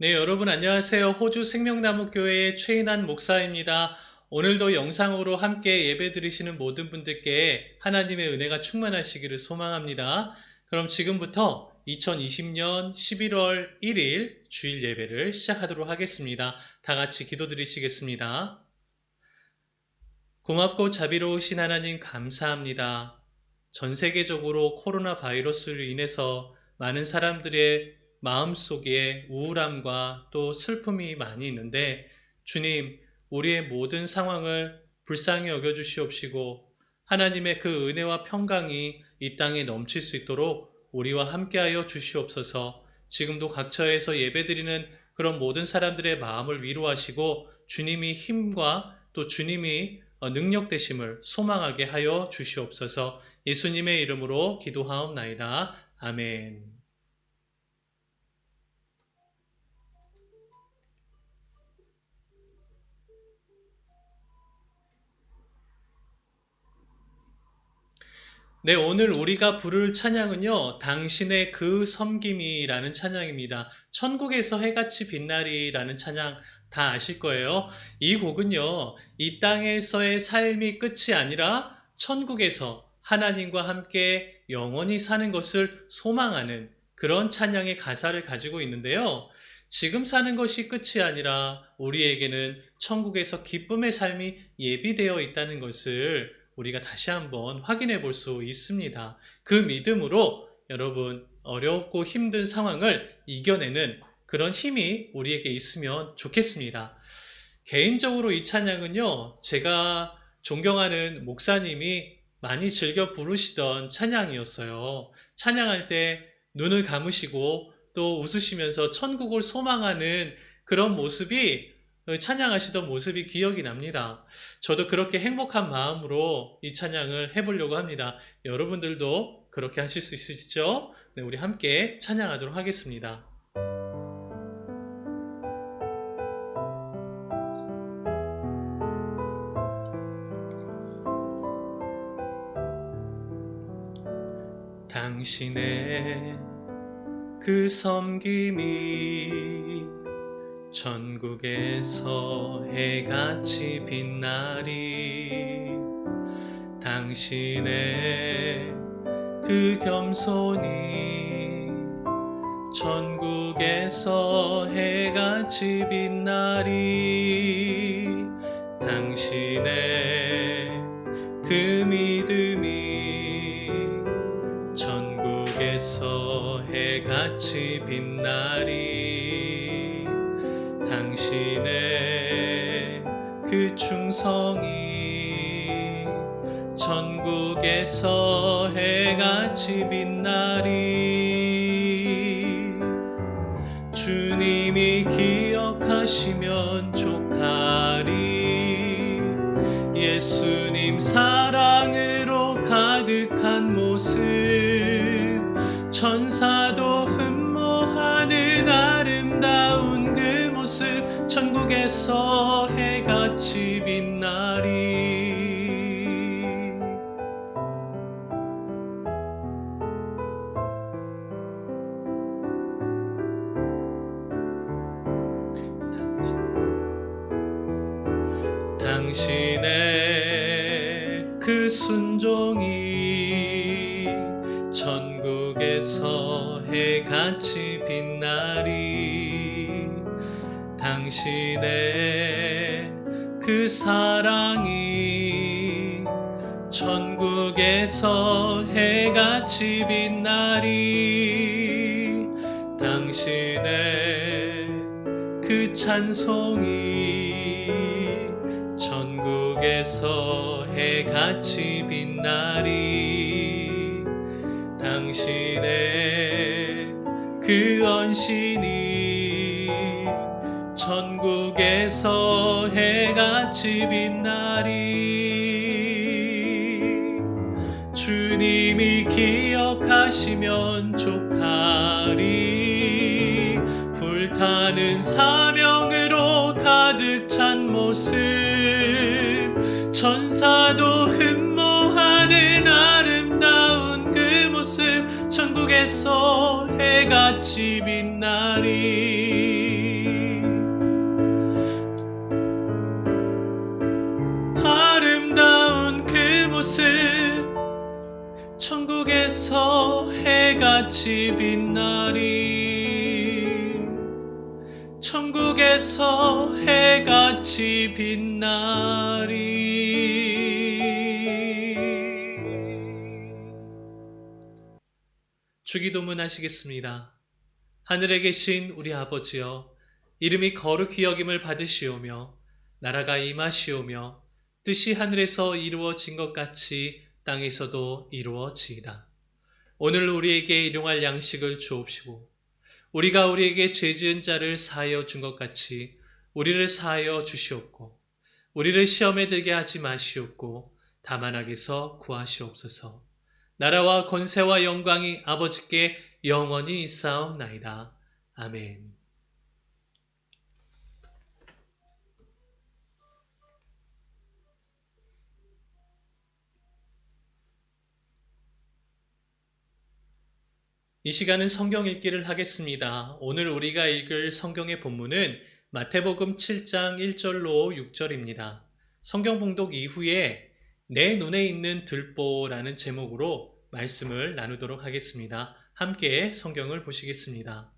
네, 여러분 안녕하세요. 호주 생명나무교회의 최인한 목사입니다. 오늘도 영상으로 함께 예배 드리시는 모든 분들께 하나님의 은혜가 충만하시기를 소망합니다. 그럼 지금부터 2020년 11월 1일 주일 예배를 시작하도록 하겠습니다. 다 같이 기도드리시겠습니다. 고맙고 자비로우신 하나님 감사합니다. 전 세계적으로 코로나 바이러스로 인해서 많은 사람들의 마음속에 우울함과 또 슬픔이 많이 있는데 주님, 우리의 모든 상황을 불쌍히 여겨주시옵시고 하나님의 그 은혜와 평강이 이 땅에 넘칠 수 있도록 우리와 함께하여 주시옵소서. 지금도 각처에서 예배드리는 그런 모든 사람들의 마음을 위로하시고 주님이 힘과 또 주님이 능력 되심을 소망하게 하여 주시옵소서. 예수님의 이름으로 기도하옵나이다. 아멘. 네, 오늘 우리가 부를 찬양은요, 당신의 그 섬김이라는 찬양입니다. 천국에서 해같이 빛나리라는 찬양 다 아실 거예요. 이 곡은요, 이 땅에서의 삶이 끝이 아니라 천국에서 하나님과 함께 영원히 사는 것을 소망하는 그런 찬양의 가사를 가지고 있는데요. 지금 사는 것이 끝이 아니라 우리에게는 천국에서 기쁨의 삶이 예비되어 있다는 것을 우리가 다시 한번 확인해 볼 수 있습니다. 그 믿음으로 여러분 어렵고 힘든 상황을 이겨내는 그런 힘이 우리에게 있으면 좋겠습니다. 개인적으로 이 찬양은요, 제가 존경하는 목사님이 많이 즐겨 부르시던 찬양이었어요. 찬양할 때 눈을 감으시고 또 웃으시면서 천국을 소망하는 그런 모습이 찬양하시던 모습이 기억이 납니다. 저도 그렇게 행복한 마음으로 이 찬양을 해보려고 합니다. 여러분들도 그렇게 하실 수 있으시죠? 네, 우리 함께 찬양하도록 하겠습니다. 당신의 그 섬김이 천국에서 해같이 빛나리. 당신의 그 겸손이 천국에서 해같이 빛나리. 당신의 그 믿음이 천국에서 해같이 빛나리. 당신의 그 충성이 천국에서 해같이 빛나리. 주님이 기억하시면 족하리. 예수님 사랑으로 가득한 모습, 천사도 흠모하는 아름다운 그 모습, 천국에서 해같이 빛나리. 당신의 그 순종이 천국에서 해같이 빛나리. 당신의 그 사랑이 천국에서 해같이 빛나리. 당신의 그 찬송이 천국에서 해같이 빛나리. 당신의 그 언신이 천국에서 해같이 빛나리. 주님이 기억하시면 족하리. 불타는 사명으로 가득 찬 모습, 천사도 흠모하는 아름다운 그 모습, 천국에서 해같이 빛나리. 천국에서 해같이 빛나리. 천국에서 해같이 빛나리. 주기도문 하시겠습니다. 하늘에 계신 우리 아버지여, 이름이 거룩히 여김을 받으시오며 나라가 임하시오며 뜻이 하늘에서 이루어진 것 같이 땅에서도 이루어지이다. 오늘 우리에게 일용할 양식을 주옵시고 우리가 우리에게 죄 지은 자를 사하여 준 것 같이 우리를 사하여 주시옵고 우리를 시험에 들게 하지 마시옵고 다만 악에서 구하시옵소서. 나라와 권세와 영광이 아버지께 영원히 있사옵나이다. 아멘. 이 시간은 성경 읽기를 하겠습니다. 오늘 우리가 읽을 성경의 본문은 마태복음 7장 1절로 6절입니다. 성경 봉독 이후에 내 눈에 있는 들보라는 제목으로 말씀을 나누도록 하겠습니다. 함께 성경을 보시겠습니다.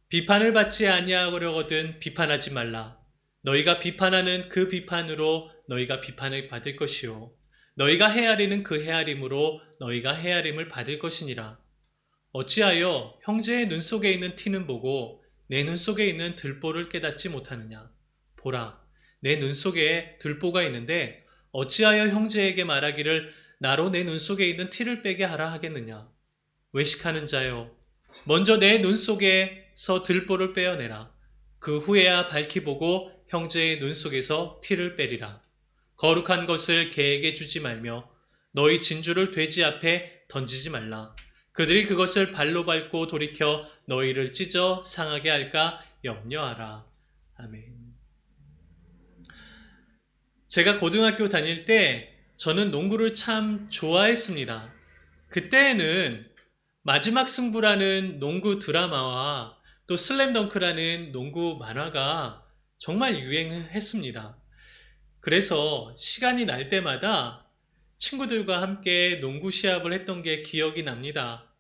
비판을 받지 아니하려거든 비판하지 말라. 너희가 비판하는 그 비판으로 너희가 비판을 받을 것이요 너희가 헤아리는 그 헤아림으로 너희가 헤아림을 받을 것이니라. 어찌하여 형제의 눈 속에 있는 티는 보고 내 눈 속에 있는 들보를 깨닫지 못하느냐. 보라, 내 눈 속에 들보가 있는데 어찌하여 형제에게 말하기를 나로 내 눈 속에 있는 티를 빼게 하라 하겠느냐. 외식하는 자여, 먼저 내 눈 속에서 들보를 빼어내라. 그 후에야 밝히 보고 형제의 눈 속에서 티를 빼리라. 거룩한 것을 개에게 주지 말며 너희 진주를 돼지 앞에 던지지 말라. 그들이 그것을 발로 밟고 돌이켜 너희를 찢어 상하게 할까 염려하라. 아멘. 제가 고등학교 다닐 때 저는 농구를 참 좋아했습니다. 그때에는 마지막 승부라는 농구 드라마와 또 슬램덩크라는 농구 만화가 정말 유행했습니다. 그래서 시간이 날 때마다 친구들과 함께 농구 시합을 했던 게 기억이 납니다.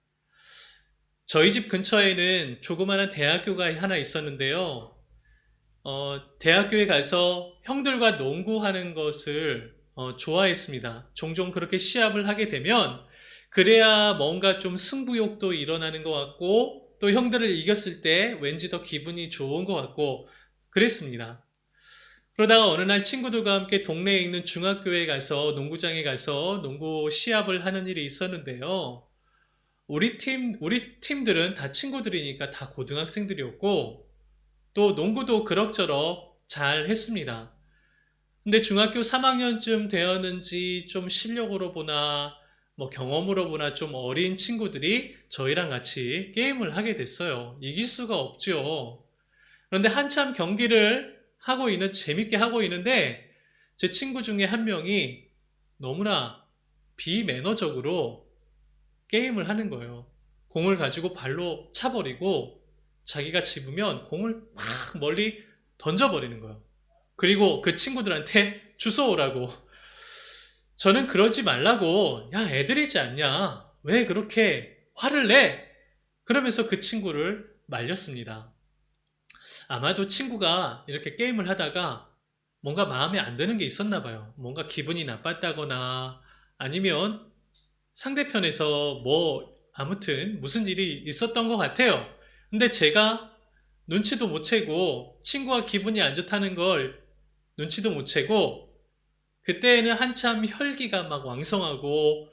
저희 집 근처에는 조그마한 대학교가 하나 있었는데요. 대학교에 가서 형들과 농구하는 것을 좋아했습니다. 종종 그렇게 시합을 하게 되면 그래야 뭔가 좀 승부욕도 일어나는 것 같고 또 형들을 이겼을 때 왠지 더 기분이 좋은 것 같고 그랬습니다. 그러다가 어느 날 친구들과 함께 동네에 있는 중학교에 가서 농구장에 가서 농구 시합을 하는 일이 있었는데요. 우리 팀들은 다 친구들이니까 다 고등학생들이었고 또 농구도 그럭저럭 잘 했습니다. 근데 중학교 3학년쯤 되었는지 좀 실력으로 보나 뭐 경험으로 보나 좀 어린 친구들이 저희랑 같이 게임을 하게 됐어요. 이길 수가 없죠. 그런데 한참 경기를 재밌게 하고 있는데 제 친구 중에 한 명이 너무나 비매너적으로 게임을 하는 거예요. 공을 가지고 발로 차버리고 자기가 집으면 공을 막 멀리 던져버리는 거예요. 그리고 그 친구들한테 주워오라고. 저는 그러지 말라고, 야, 애들이지 않냐. 왜 그렇게 화를 내? 그러면서 그 친구를 말렸습니다. 아마도 친구가 이렇게 게임을 하다가 뭔가 마음에 안 드는 게 있었나 봐요. 뭔가 기분이 나빴다거나 아니면 상대편에서 아무튼 무슨 일이 있었던 것 같아요. 근데 제가 눈치도 못 채고 친구가 기분이 안 좋다는 걸 눈치도 못 채고 그때는 한참 혈기가 막 왕성하고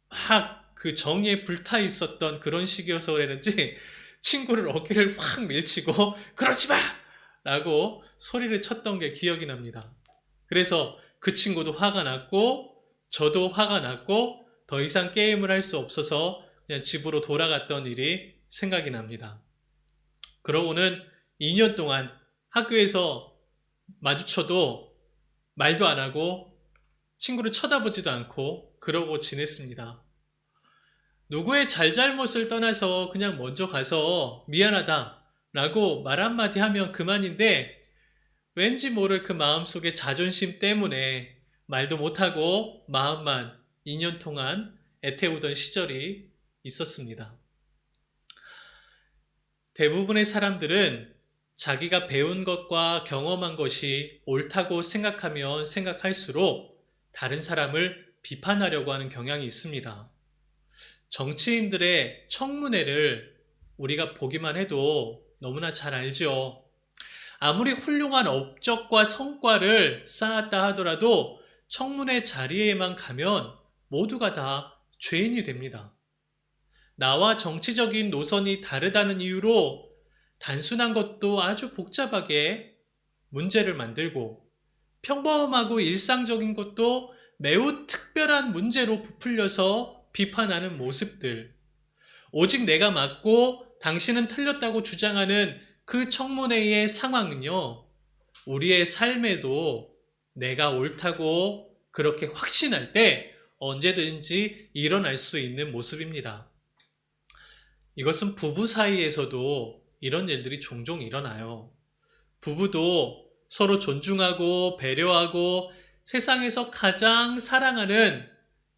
막 그 정의에 불타 있었던 그런 시기여서 그랬는지 친구를 어깨를 확 밀치고 그러지 마! 라고 소리를 쳤던 게 기억이 납니다. 그래서 그 친구도 화가 났고 저도 화가 났고 더 이상 게임을 할 수 없어서 그냥 집으로 돌아갔던 일이 생각이 납니다. 그러고는 2년 동안 학교에서 마주쳐도 말도 안 하고 친구를 쳐다보지도 않고 그러고 지냈습니다. 누구의 잘잘못을 떠나서 그냥 먼저 가서 미안하다 라고 말 한마디 하면 그만인데 왠지 모를 그 마음속에 자존심 때문에 말도 못하고 마음만 2년 동안 애태우던 시절이 있었습니다. 대부분의 사람들은 자기가 배운 것과 경험한 것이 옳다고 생각하면 생각할수록 다른 사람을 비판하려고 하는 경향이 있습니다. 정치인들의 청문회를 우리가 보기만 해도 너무나 잘 알죠. 아무리 훌륭한 업적과 성과를 쌓았다 하더라도 청문회 자리에만 가면 모두가 다 죄인이 됩니다. 나와 정치적인 노선이 다르다는 이유로 단순한 것도 아주 복잡하게 문제를 만들고 평범하고 일상적인 것도 매우 특별한 문제로 부풀려서 비판하는 모습들, 오직 내가 맞고 당신은 틀렸다고 주장하는 그 청문회의 상황은요, 우리의 삶에도 내가 옳다고 그렇게 확신할 때 언제든지 일어날 수 있는 모습입니다. 이것은 부부 사이에서도 이런 일들이 종종 일어나요. 부부도 서로 존중하고 배려하고 세상에서 가장 사랑하는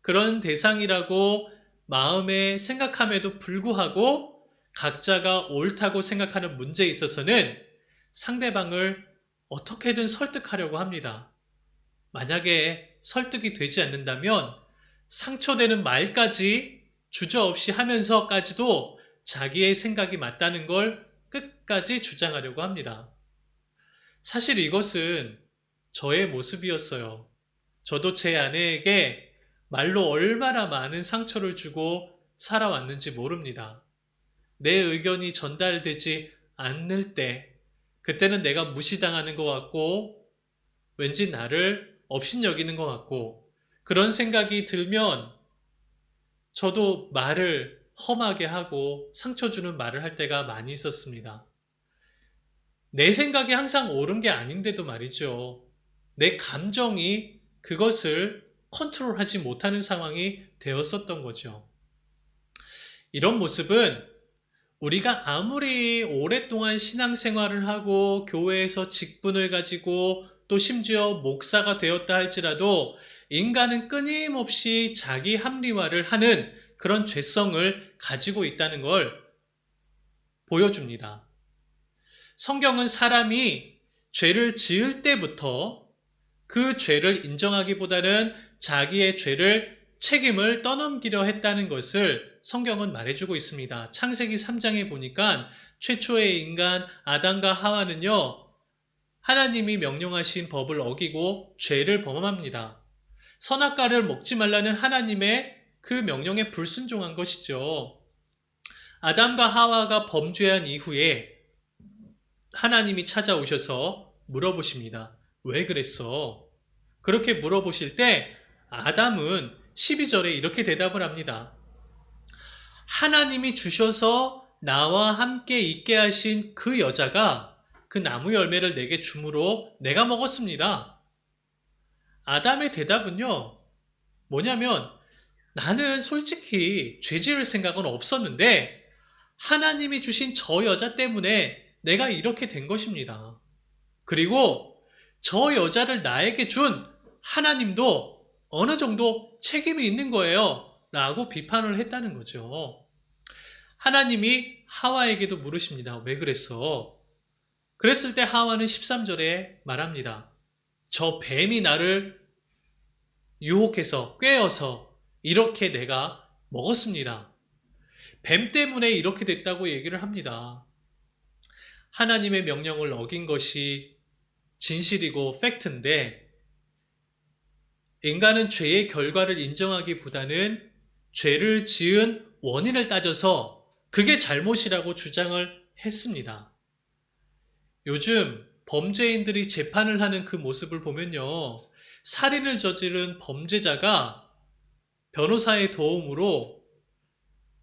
그런 대상이라고 마음에 생각함에도 불구하고 각자가 옳다고 생각하는 문제에 있어서는 상대방을 어떻게든 설득하려고 합니다. 만약에 설득이 되지 않는다면 상처되는 말까지 주저없이 하면서까지도 자기의 생각이 맞다는 걸 끝까지 주장하려고 합니다. 사실 이것은 저의 모습이었어요. 저도 제 아내에게 말로 얼마나 많은 상처를 주고 살아왔는지 모릅니다. 내 의견이 전달되지 않을 때, 그때는 내가 무시당하는 것 같고, 왠지 나를 업신여기는 것 같고, 그런 생각이 들면 저도 말을 험하게 하고 상처 주는 말을 할 때가 많이 있었습니다. 내 생각이 항상 옳은 게 아닌데도 말이죠. 내 감정이 그것을 컨트롤하지 못하는 상황이 되었었던 거죠. 이런 모습은 우리가 아무리 오랫동안 신앙생활을 하고 교회에서 직분을 가지고 또 심지어 목사가 되었다 할지라도 인간은 끊임없이 자기 합리화를 하는 그런 죄성을 가지고 있다는 걸 보여줍니다. 성경은 사람이 죄를 지을 때부터 그 죄를 인정하기보다는 자기의 죄를 책임을 떠넘기려 했다는 것을 성경은 말해주고 있습니다. 창세기 3장에 보니까 최초의 인간 아담과 하와는요, 하나님이 명령하신 법을 어기고 죄를 범합니다. 선악과를 먹지 말라는 하나님의 그 명령에 불순종한 것이죠. 아담과 하와가 범죄한 이후에 하나님이 찾아오셔서 물어보십니다. 왜 그랬어? 그렇게 물어보실 때 아담은 12절에 이렇게 대답을 합니다. 하나님이 주셔서 나와 함께 있게 하신 그 여자가 그 나무 열매를 내게 주므로 내가 먹었습니다. 아담의 대답은요, 뭐냐면 나는 솔직히 죄 지을 생각은 없었는데 하나님이 주신 저 여자 때문에 내가 이렇게 된 것입니다. 그리고 저 여자를 나에게 준 하나님도 어느 정도 책임이 있는 거예요. 라고 비판을 했다는 거죠. 하나님이 하와에게도 물으십니다. 왜 그랬어? 그랬을 때 하와는 13절에 말합니다. 저 뱀이 나를 유혹해서 꿰어서 이렇게 내가 먹었습니다. 뱀 때문에 이렇게 됐다고 얘기를 합니다. 하나님의 명령을 어긴 것이 진실이고 팩트인데 인간은 죄의 결과를 인정하기보다는 죄를 지은 원인을 따져서 그게 잘못이라고 주장을 했습니다. 요즘 범죄인들이 재판을 하는 그 모습을 보면요, 살인을 저지른 범죄자가 변호사의 도움으로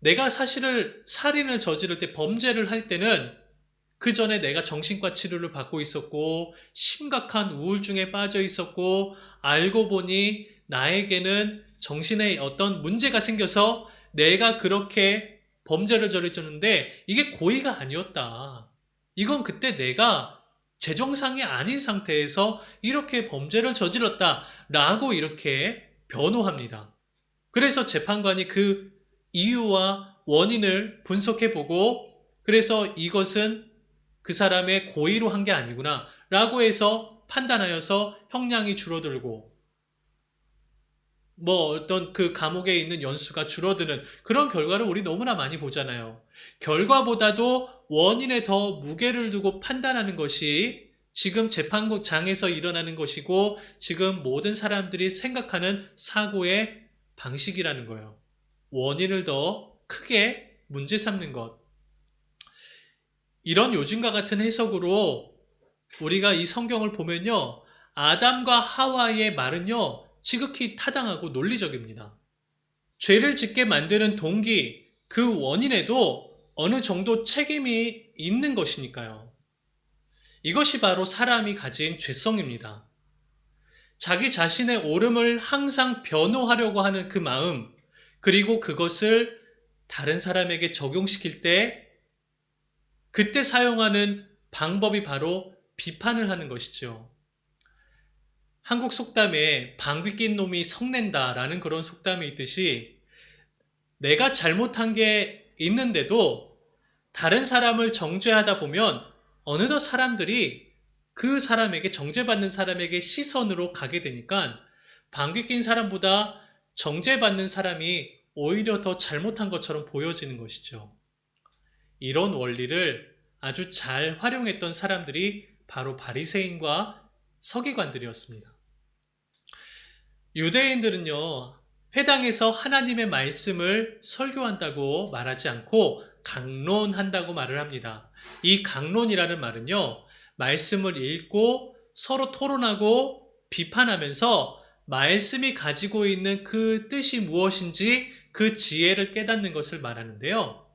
내가 사실을 살인을 저지를 때 범죄를 할 때는 그 전에 내가 정신과 치료를 받고 있었고 심각한 우울증에 빠져 있었고 알고 보니 나에게는 정신에 어떤 문제가 생겨서 내가 그렇게 범죄를 저질렀는데 이게 고의가 아니었다. 이건 그때 내가 제정상이 아닌 상태에서 이렇게 범죄를 저질렀다 라고 이렇게 변호합니다. 그래서 재판관이 그 이유와 원인을 분석해보고 그래서 이것은 그 사람의 고의로 한 게 아니구나 라고 해서 판단하여서 형량이 줄어들고 뭐 어떤 그 감옥에 있는 연수가 줄어드는 그런 결과를 우리 너무나 많이 보잖아요. 결과보다도 원인에 더 무게를 두고 판단하는 것이 지금 재판장에서 일어나는 것이고 지금 모든 사람들이 생각하는 사고의 방식이라는 거예요. 원인을 더 크게 문제 삼는 것. 이런 요즘과 같은 해석으로 우리가 이 성경을 보면요. 아담과 하와의 말은요. 지극히 타당하고 논리적입니다. 죄를 짓게 만드는 동기, 그 원인에도 어느 정도 책임이 있는 것이니까요. 이것이 바로 사람이 가진 죄성입니다. 자기 자신의 옳음을 항상 변호하려고 하는 그 마음, 그리고 그것을 다른 사람에게 적용시킬 때 그때 사용하는 방법이 바로 비판을 하는 것이죠. 한국 속담에 방귀 낀 놈이 성낸다라는 그런 속담이 있듯이 내가 잘못한 게 있는데도 다른 사람을 정죄하다 보면 어느덧 사람들이 그 사람에게 정죄받는 사람에게 시선으로 가게 되니까 방귀 낀 사람보다 정죄받는 사람이 오히려 더 잘못한 것처럼 보여지는 것이죠. 이런 원리를 아주 잘 활용했던 사람들이 바로 바리새인과 서기관들이었습니다. 유대인들은요, 회당에서 하나님의 말씀을 설교한다고 말하지 않고 강론한다고 말을 합니다. 이 강론이라는 말은요, 말씀을 읽고 서로 토론하고 비판하면서 말씀이 가지고 있는 그 뜻이 무엇인지 그 지혜를 깨닫는 것을 말하는데요.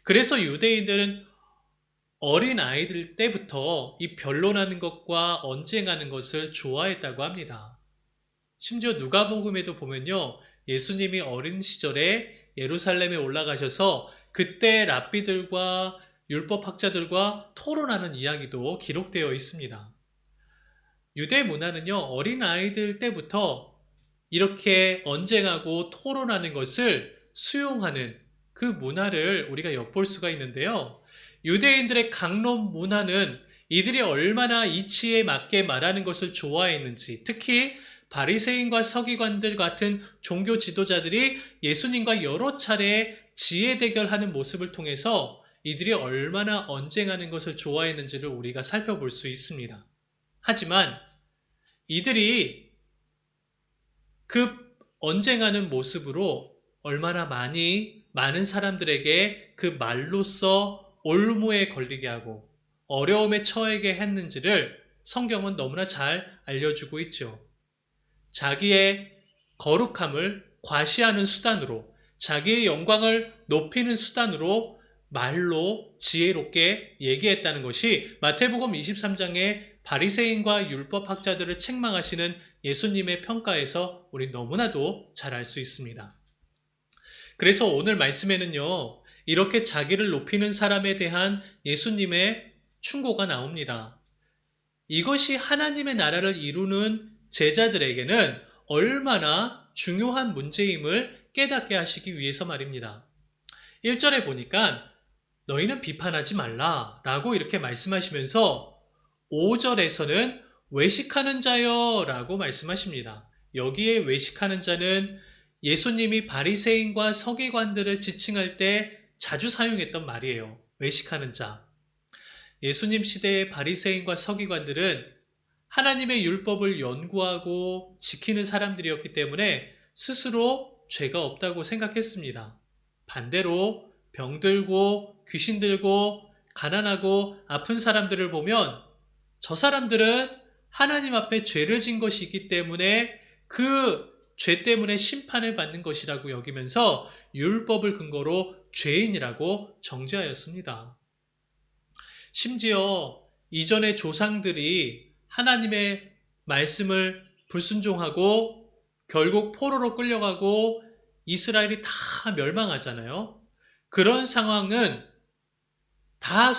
그래서 유대인들은 어린 아이들 때부터 이 변론하는 것과 언쟁하는 것을 좋아했다고 합니다. 심지어 누가복음에도 보면요. 예수님이 어린 시절에 예루살렘에 올라가셔서 그때 랍비들과 율법학자들과 토론하는 이야기도 기록되어 있습니다. 유대 문화는요. 어린 아이들 때부터 이렇게 언쟁하고 토론하는 것을 수용하는 그 문화를 우리가 엿볼 수가 있는데요. 유대인들의 강론 문화는 이들이 얼마나 이치에 맞게 말하는 것을 좋아했는지, 특히 바리새인과 서기관들 같은 종교 지도자들이 예수님과 여러 차례 지혜 대결하는 모습을 통해서 이들이 얼마나 언쟁하는 것을 좋아했는지를 우리가 살펴볼 수 있습니다. 하지만 이들이 그 언쟁하는 모습으로 얼마나 많은 사람들에게 그 말로써 올무에 걸리게 하고 어려움에 처하게 했는지를 성경은 너무나 잘 알려주고 있죠. 자기의 거룩함을 과시하는 수단으로, 자기의 영광을 높이는 수단으로 말로 지혜롭게 얘기했다는 것이 마태복음 23장의 바리새인과 율법학자들을 책망하시는 예수님의 평가에서 우리 너무나도 잘 알 수 있습니다. 그래서 오늘 말씀에는요, 이렇게 자기를 높이는 사람에 대한 예수님의 충고가 나옵니다. 이것이 하나님의 나라를 이루는 제자들에게는 얼마나 중요한 문제임을 깨닫게 하시기 위해서 말입니다. 1절에 보니까 너희는 비판하지 말라 라고 이렇게 말씀하시면서 5절에서는 외식하는 자여 라고 말씀하십니다. 여기에 외식하는 자는 예수님이 바리새인과 서기관들을 지칭할 때 자주 사용했던 말이에요. 외식하는 자. 예수님 시대의 바리새인과 서기관들은 하나님의 율법을 연구하고 지키는 사람들이었기 때문에 스스로 죄가 없다고 생각했습니다. 반대로 병들고 귀신 들고 가난하고 아픈 사람들을 보면 저 사람들은 하나님 앞에 죄를 진 것이 있기 때문에 그 죄 때문에 심판을 받는 것이라고 여기면서 율법을 근거로 죄인이라고 정죄하였습니다. 심지어 이전의 조상들이 하나님의 말씀을 불순종하고 결국 포로로 끌려가고 이스라엘이 다 멸망하잖아요. 그런 상황은 다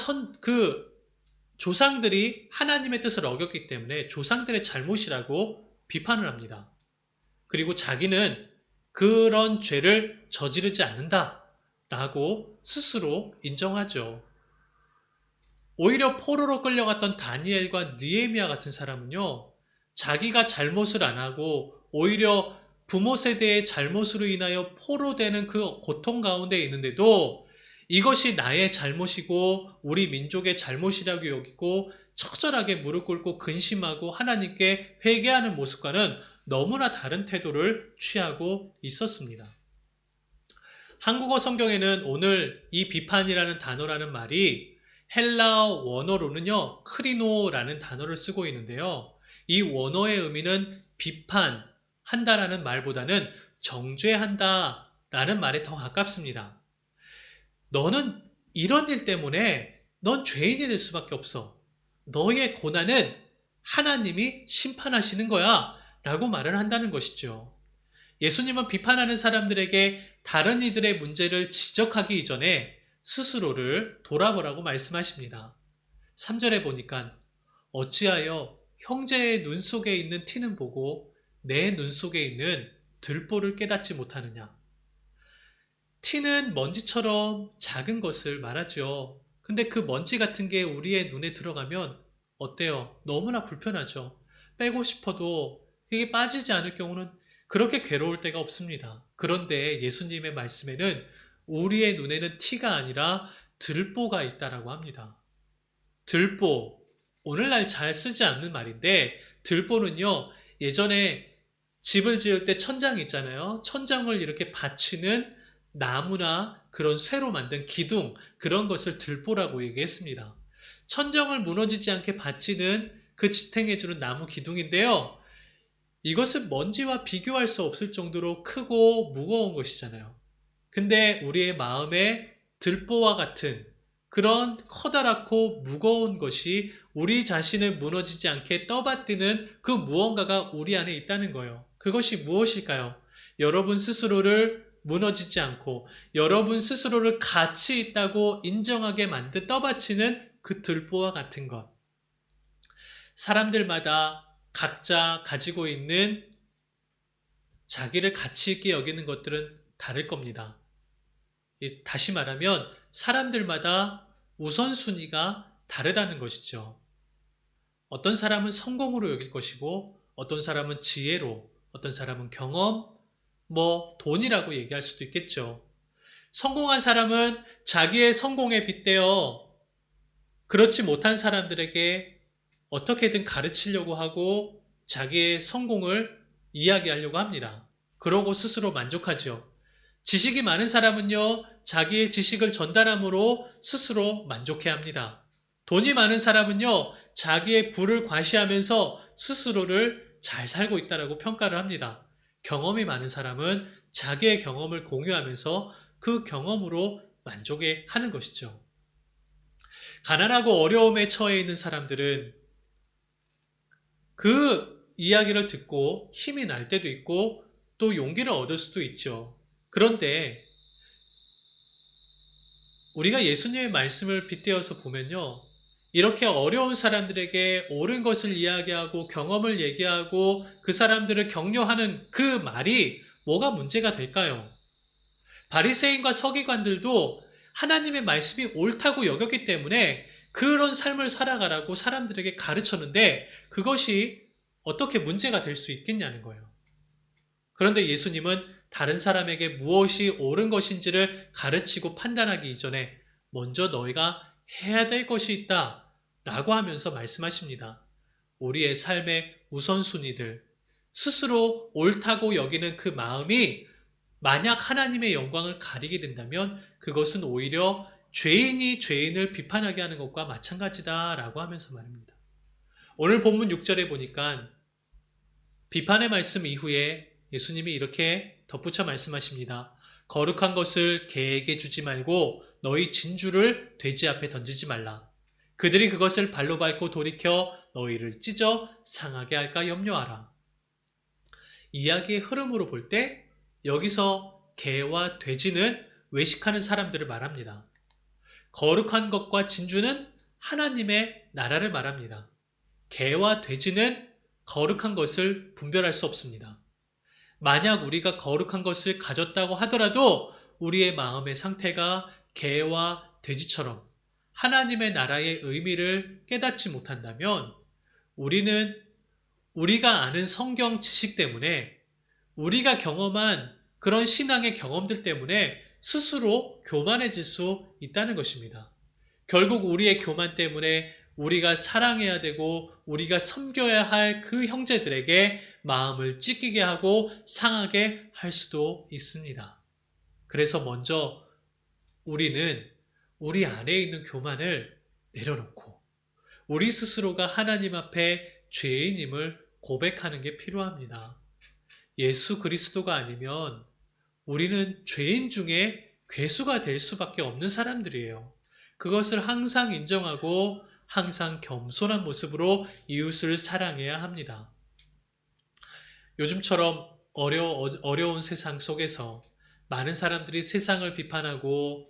조상들이 하나님의 뜻을 어겼기 때문에 조상들의 잘못이라고 비판을 합니다. 그리고 자기는 그런 죄를 저지르지 않는다라고 스스로 인정하죠. 오히려 포로로 끌려갔던 다니엘과 느헤미야 같은 사람은요, 자기가 잘못을 안 하고 오히려 부모 세대의 잘못으로 인하여 포로되는 그 고통 가운데 있는데도 이것이 나의 잘못이고 우리 민족의 잘못이라고 여기고 처절하게 무릎 꿇고 근심하고 하나님께 회개하는 모습과는 너무나 다른 태도를 취하고 있었습니다. 한국어 성경에는 오늘 이 비판이라는 단어라는 말이 헬라어 원어로는요, 크리노라는 단어를 쓰고 있는데요. 이 원어의 의미는 비판한다라는 말보다는 정죄한다라는 말에 더 가깝습니다. 너는 이런 일 때문에 넌 죄인이 될 수밖에 없어. 너의 고난은 하나님이 심판하시는 거야 라고 말을 한다는 것이죠. 예수님은 비판하는 사람들에게 다른 이들의 문제를 지적하기 이전에 스스로를 돌아보라고 말씀하십니다. 3절에 보니까 어찌하여 형제의 눈 속에 있는 티는 보고 내 눈 속에 있는 들보를 깨닫지 못하느냐. 티는 먼지처럼 작은 것을 말하죠. 근데 그 먼지 같은 게 우리의 눈에 들어가면 어때요? 너무나 불편하죠. 빼고 싶어도 이게 빠지지 않을 경우는 그렇게 괴로울 때가 없습니다. 그런데 예수님의 말씀에는 우리의 눈에는 티가 아니라 들보가 있다라고 합니다. 들보, 오늘날 잘 쓰지 않는 말인데 들보는요, 예전에 집을 지을 때 천장 있잖아요. 천장을 이렇게 받치는 나무나 그런 쇠로 만든 기둥, 그런 것을 들보라고 얘기했습니다. 천정을 무너지지 않게 받치는 그 지탱해주는 나무 기둥인데요. 이것은 먼지와 비교할 수 없을 정도로 크고 무거운 것이잖아요. 근데 우리의 마음에 들보와 같은 그런 커다랗고 무거운 것이 우리 자신을 무너지지 않게 떠받드는 그 무언가가 우리 안에 있다는 거예요. 그것이 무엇일까요? 여러분 스스로를 무너지지 않고 여러분 스스로를 가치 있다고 인정하게 만든 떠받치는 그 들보와 같은 것. 사람들마다 각자 가지고 있는 자기를 가치 있게 여기는 것들은 다를 겁니다. 다시 말하면 사람들마다 우선순위가 다르다는 것이죠. 어떤 사람은 성공으로 여길 것이고 어떤 사람은 지혜로, 어떤 사람은 경험, 돈이라고 얘기할 수도 있겠죠. 성공한 사람은 자기의 성공에 빗대어 그렇지 못한 사람들에게 어떻게든 가르치려고 하고 자기의 성공을 이야기하려고 합니다. 그러고 스스로 만족하죠. 지식이 많은 사람은요, 자기의 지식을 전달함으로 스스로 만족해 합니다. 돈이 많은 사람은요, 자기의 부를 과시하면서 스스로를 잘 살고 있다라고 평가를 합니다. 경험이 많은 사람은 자기의 경험을 공유하면서 그 경험으로 만족해 하는 것이죠. 가난하고 어려움에 처해 있는 사람들은 그 이야기를 듣고 힘이 날 때도 있고 또 용기를 얻을 수도 있죠. 그런데 우리가 예수님의 말씀을 빗대어서 보면요, 이렇게 어려운 사람들에게 옳은 것을 이야기하고 경험을 얘기하고 그 사람들을 격려하는 그 말이 뭐가 문제가 될까요? 바리새인과 서기관들도 하나님의 말씀이 옳다고 여겼기 때문에 그런 삶을 살아가라고 사람들에게 가르쳤는데 그것이 어떻게 문제가 될 수 있겠냐는 거예요. 그런데 예수님은 다른 사람에게 무엇이 옳은 것인지를 가르치고 판단하기 이전에 먼저 너희가 해야 될 것이 있다 라고 하면서 말씀하십니다. 우리의 삶의 우선순위들, 스스로 옳다고 여기는 그 마음이 만약 하나님의 영광을 가리게 된다면 그것은 오히려 죄인이 죄인을 비판하게 하는 것과 마찬가지다라고 하면서 말입니다. 오늘 본문 6절에 보니까 비판의 말씀 이후에 예수님이 이렇게 덧붙여 말씀하십니다. 거룩한 것을 개에게 주지 말고 너희 진주를 돼지 앞에 던지지 말라. 그들이 그것을 발로 밟고 돌이켜 너희를 찢어 상하게 할까 염려하라. 이야기의 흐름으로 볼 때 여기서 개와 돼지는 외식하는 사람들을 말합니다. 거룩한 것과 진주는 하나님의 나라를 말합니다. 개와 돼지는 거룩한 것을 분별할 수 없습니다. 만약 우리가 거룩한 것을 가졌다고 하더라도 우리의 마음의 상태가 개와 돼지처럼 하나님의 나라의 의미를 깨닫지 못한다면 우리는 우리가 아는 성경 지식 때문에 우리가 경험한 그런 신앙의 경험들 때문에 스스로 교만해질 수 있다는 것입니다. 결국 우리의 교만 때문에 우리가 사랑해야 되고 우리가 섬겨야 할 그 형제들에게 마음을 찢기게 하고 상하게 할 수도 있습니다. 그래서 먼저 우리는 우리 안에 있는 교만을 내려놓고 우리 스스로가 하나님 앞에 죄인임을 고백하는 게 필요합니다. 예수 그리스도가 아니면 우리는 죄인 중에 괴수가 될 수밖에 없는 사람들이에요. 그것을 항상 인정하고 항상 겸손한 모습으로 이웃을 사랑해야 합니다. 요즘처럼 어려운 세상 속에서 많은 사람들이 세상을 비판하고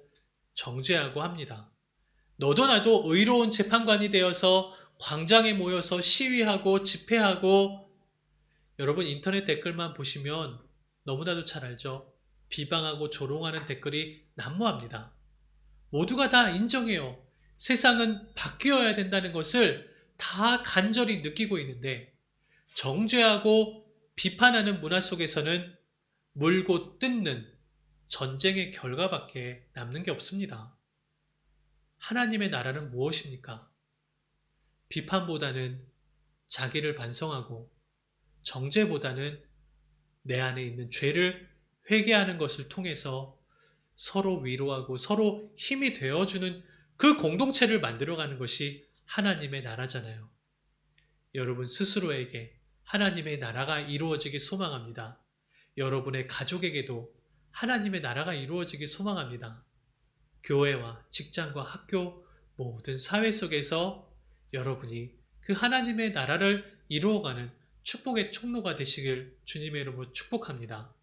정죄하고 합니다. 너도 나도 의로운 재판관이 되어서 광장에 모여서 시위하고 집회하고 여러분 인터넷 댓글만 보시면 너무나도 잘 알죠. 비방하고 조롱하는 댓글이 난무합니다. 모두가 다 인정해요. 세상은 바뀌어야 된다는 것을 다 간절히 느끼고 있는데 정죄하고 비판하는 문화 속에서는 물고 뜯는 전쟁의 결과밖에 남는 게 없습니다. 하나님의 나라는 무엇입니까? 비판보다는 자기를 반성하고 정죄보다는 내 안에 있는 죄를 회개하는 것을 통해서 서로 위로하고 서로 힘이 되어주는 그 공동체를 만들어가는 것이 하나님의 나라잖아요. 여러분 스스로에게 하나님의 나라가 이루어지길 소망합니다. 여러분의 가족에게도 하나님의 나라가 이루어지길 소망합니다. 교회와 직장과 학교 모든 사회 속에서 여러분이 그 하나님의 나라를 이루어가는 축복의 통로가 되시길 주님의 이름으로 축복합니다.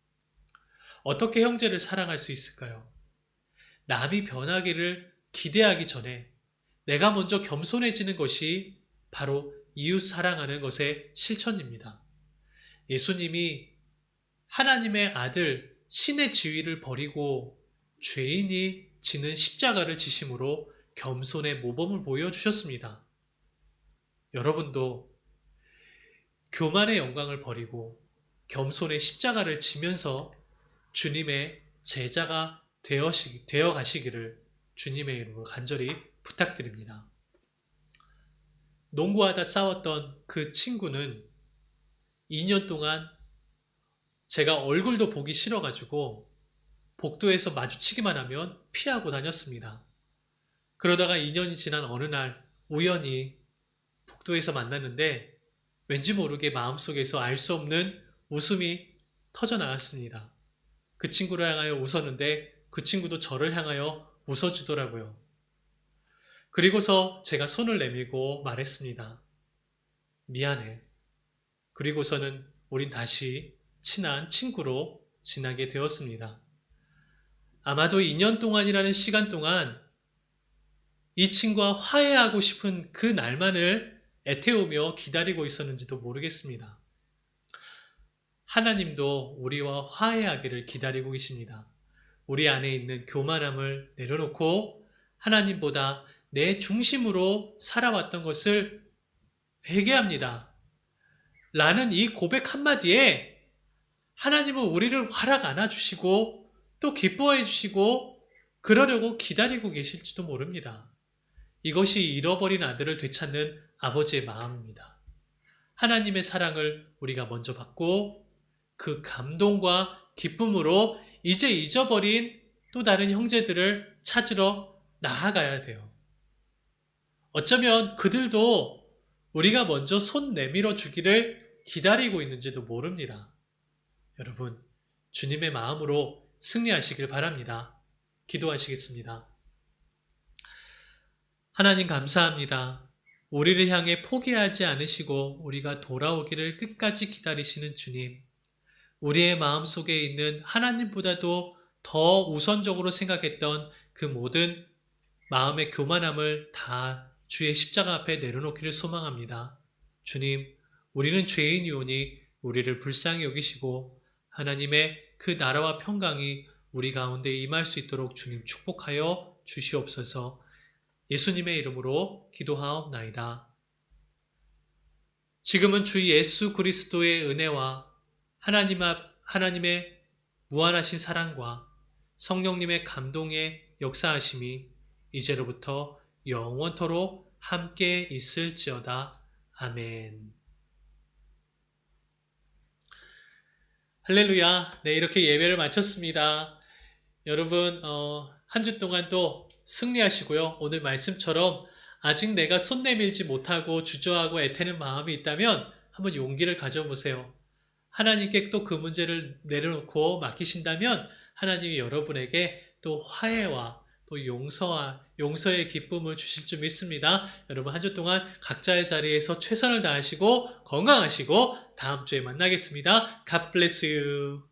어떻게 형제를 사랑할 수 있을까요? 남이 변하기를 기대하기 전에 내가 먼저 겸손해지는 것이 바로 이웃 사랑하는 것의 실천입니다. 예수님이 하나님의 아들 신의 지위를 버리고 죄인이 지는 십자가를 지심으로 겸손의 모범을 보여주셨습니다. 여러분도 교만의 영광을 버리고 겸손의 십자가를 지면서 주님의 제자가 되어 가시기를 주님의 이름으로 간절히 부탁드립니다. 농구하다 싸웠던 그 친구는 2년 동안 제가 얼굴도 보기 싫어가지고 복도에서 마주치기만 하면 피하고 다녔습니다. 그러다가 2년이 지난 어느 날 우연히 복도에서 만났는데 왠지 모르게 마음속에서 알 수 없는 웃음이 터져 나왔습니다. 그 친구를 향하여 웃었는데 그 친구도 저를 향하여 웃어주더라고요. 그리고서 제가 손을 내밀고 말했습니다. 미안해. 그리고서는 우린 다시 친한 친구로 지나게 되었습니다. 아마도 2년 동안이라는 시간 동안 이 친구와 화해하고 싶은 그 날만을 애태우며 기다리고 있었는지도 모르겠습니다. 하나님도 우리와 화해하기를 기다리고 계십니다. 우리 안에 있는 교만함을 내려놓고 하나님보다 내 중심으로 살아왔던 것을 회개합니다. 라는 이 고백 한마디에 하나님은 우리를 활짝 안아주시고 또 기뻐해 주시고 그러려고 기다리고 계실지도 모릅니다. 이것이 잃어버린 아들을 되찾는 아버지의 마음입니다. 하나님의 사랑을 우리가 먼저 받고 그 감동과 기쁨으로 이제 잊어버린 또 다른 형제들을 찾으러 나아가야 돼요. 어쩌면 그들도 우리가 먼저 손 내밀어 주기를 기다리고 있는지도 모릅니다. 여러분, 주님의 마음으로 승리하시길 바랍니다. 기도하시겠습니다. 하나님 감사합니다. 우리를 향해 포기하지 않으시고 우리가 돌아오기를 끝까지 기다리시는 주님. 우리의 마음속에 있는 하나님보다도 더 우선적으로 생각했던 그 모든 마음의 교만함을 다 주의 십자가 앞에 내려놓기를 소망합니다. 주님, 우리는 죄인이오니 우리를 불쌍히 여기시고 하나님의 그 나라와 평강이 우리 가운데 임할 수 있도록 주님 축복하여 주시옵소서. 예수님의 이름으로 기도하옵나이다. 지금은 주 예수 그리스도의 은혜와 하나님의 무한하신 사랑과 성령님의 감동의 역사하심이 이제로부터 영원토록 함께 있을지어다. 아멘. 할렐루야. 네, 이렇게 예배를 마쳤습니다. 여러분, 한 주 동안 또 승리하시고요. 오늘 말씀처럼 아직 내가 손 내밀지 못하고 주저하고 애태는 마음이 있다면 한번 용기를 가져보세요. 하나님께 또 그 문제를 내려놓고 맡기신다면 하나님이 여러분에게 또 화해와 또 용서의 기쁨을 주실 줄 믿습니다. 여러분 한 주 동안 각자의 자리에서 최선을 다하시고 건강하시고 다음 주에 만나겠습니다. God bless you.